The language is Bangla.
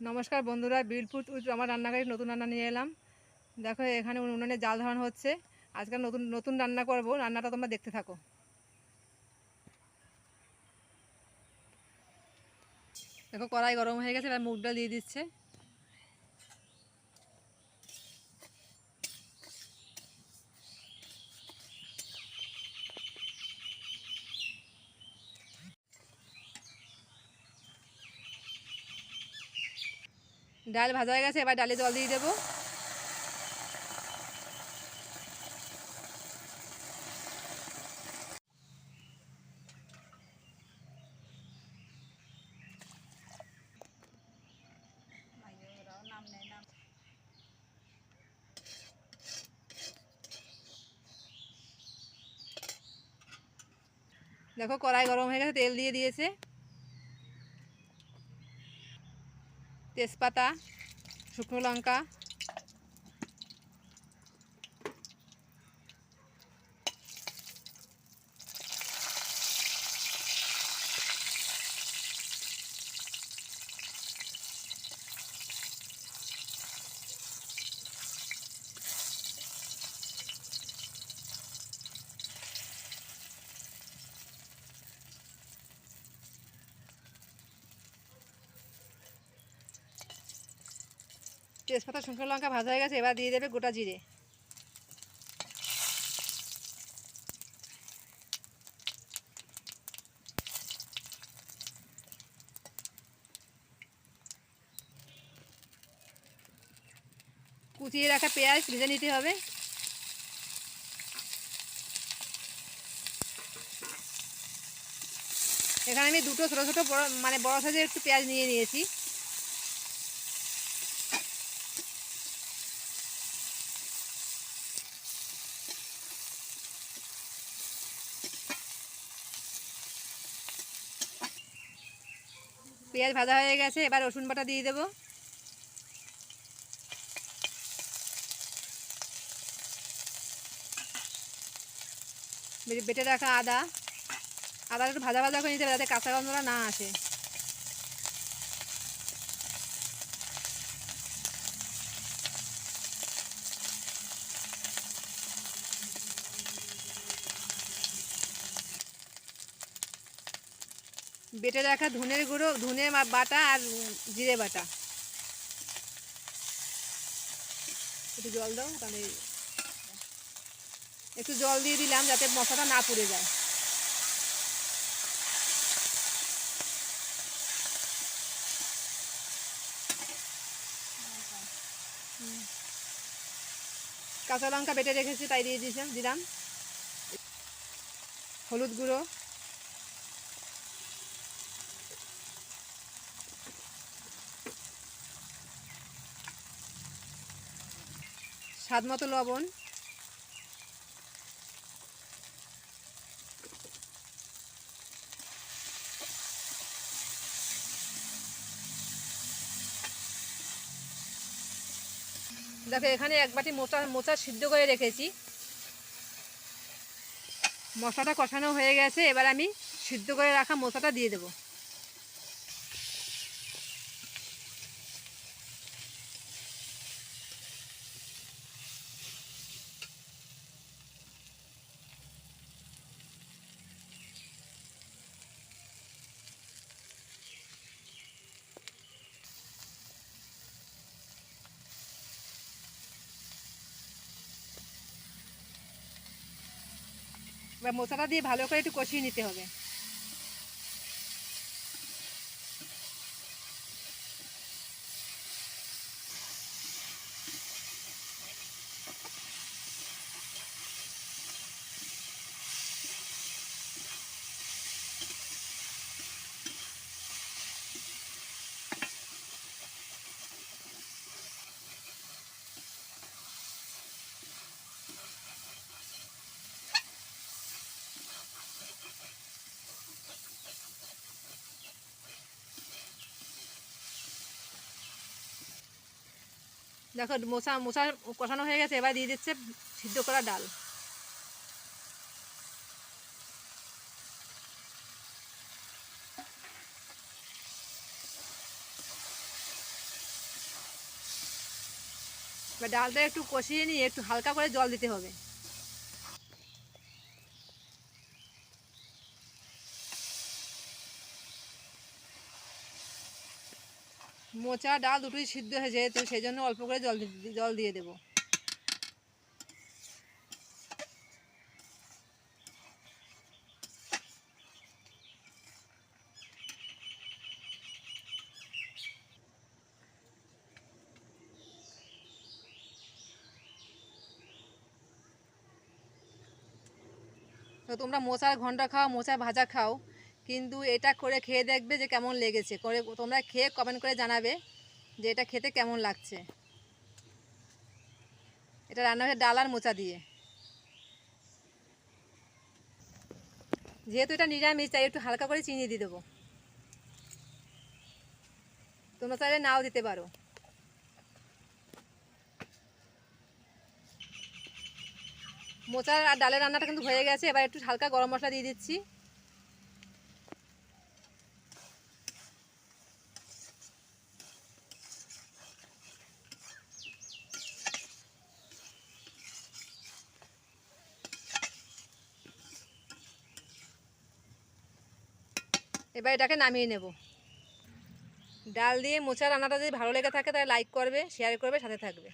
নমস্কার বন্ধুরা, বিলফুড উইথ আমার রান্নাঘরে নতুন রান্না নিয়ে এলাম। দেখো এখানে উনুনে জাল ধরানো হচ্ছে। আজকে নতুন নতুন রান্না করব, রান্নাটা তোমরা দেখতে থাকো। দেখো কড়াই গরম হয়ে গেছে, এবার মুগ ডাল দিয়ে দিচ্ছে। ডাল ভাজা হয়ে গেছে, এবার ডালে জল দিয়ে দেবো। দেখো কড়াই গরম হয়ে গেছে, তেল দিয়ে দিয়েছে। তেজপাতা, শুকনো লঙ্কা, তেজপাতা শুকনো লঙ্কা ভাজা হয়ে গেছে, এবার দিয়ে দেবে গোটা জিরে। কুচিয়ে রাখা পেঁয়াজ ভেজে নিতে হবে। এখানে আমি দুটো ছোটো ছোটো বড় সাইজের একটু পেঁয়াজ নিয়ে নিয়েছি। পেঁয়াজ ভাজা হয়ে গেছে, এবার রসুন বাটা দিয়ে দেবো। বেটে রাখা আদা একটু ভাজা ভাজা করে নিতে হবে, যাতে কাঁচা গন্ধটা না আসে। বেটে রাখা ধনের গুঁড়ো, ধনে বাটা আর জিরে বাটা। একটু জল দাও, তাহলে একটু জল দিয়ে দিলাম যাতে মশলাটা না পুড়ে যায়। কাঁচা লঙ্কা বেটে রেখেছি, তাই দিয়ে দিলাম। হলুদ গুঁড়ো, স্বাদ মতো লবণ, দেখো এখানে এক বাটি মোচা সিদ্ধ করে রেখেছি। মশলাটা কষানো হয়ে গেছে, এবার আমি সিদ্ধ করে রাখা মোচাটা দিয়ে দেবো। এবার মোচাটা দিয়ে ভালো করে একটু কষিয়ে নিতে হবে। দেখো মোচা কষানো হয়ে গেছে, এবার দিয়ে দিচ্ছে সিদ্ধ করা ডাল। এবার ডালটা একটু কষিয়ে নিয়ে একটু হালকা করে জল দিতে হবে। মোচা ডাল দুটোই সিদ্ধ হয়ে যেহেতু সেই জন্য অল্প করে জল দিয়ে দেবো। তো তোমরা মোচার ঘন্ট খাও, মোচা ভাজা খাও, কিন্তু এটা করে খেয়ে দেখবে যে কেমন লেগেছে, করে তোমরা খেয়ে কমেন্ট করে জানাবে যে এটা খেতে কেমন লাগছে। এটা রান্না হচ্ছে ডাল আর মোচা দিয়ে। যেহেতু এটা নিরামিষ তাই একটু হালকা করে চিনি দিয়ে দেবো, তোমরা চাইলে নাও দিতে পারো। মোচার আর ডালের রান্নাটা কিন্তু হয়ে গেছে। এবার একটু হালকা গরম মশলা দিয়ে দিচ্ছি। এবার এটাকে নামিয়ে নেব। ডাল দিয়ে মোচার রান্নাটা যদি ভালো লেগে থাকে তাহলে লাইক করবে, শেয়ার করবে, সাথে থাকবে।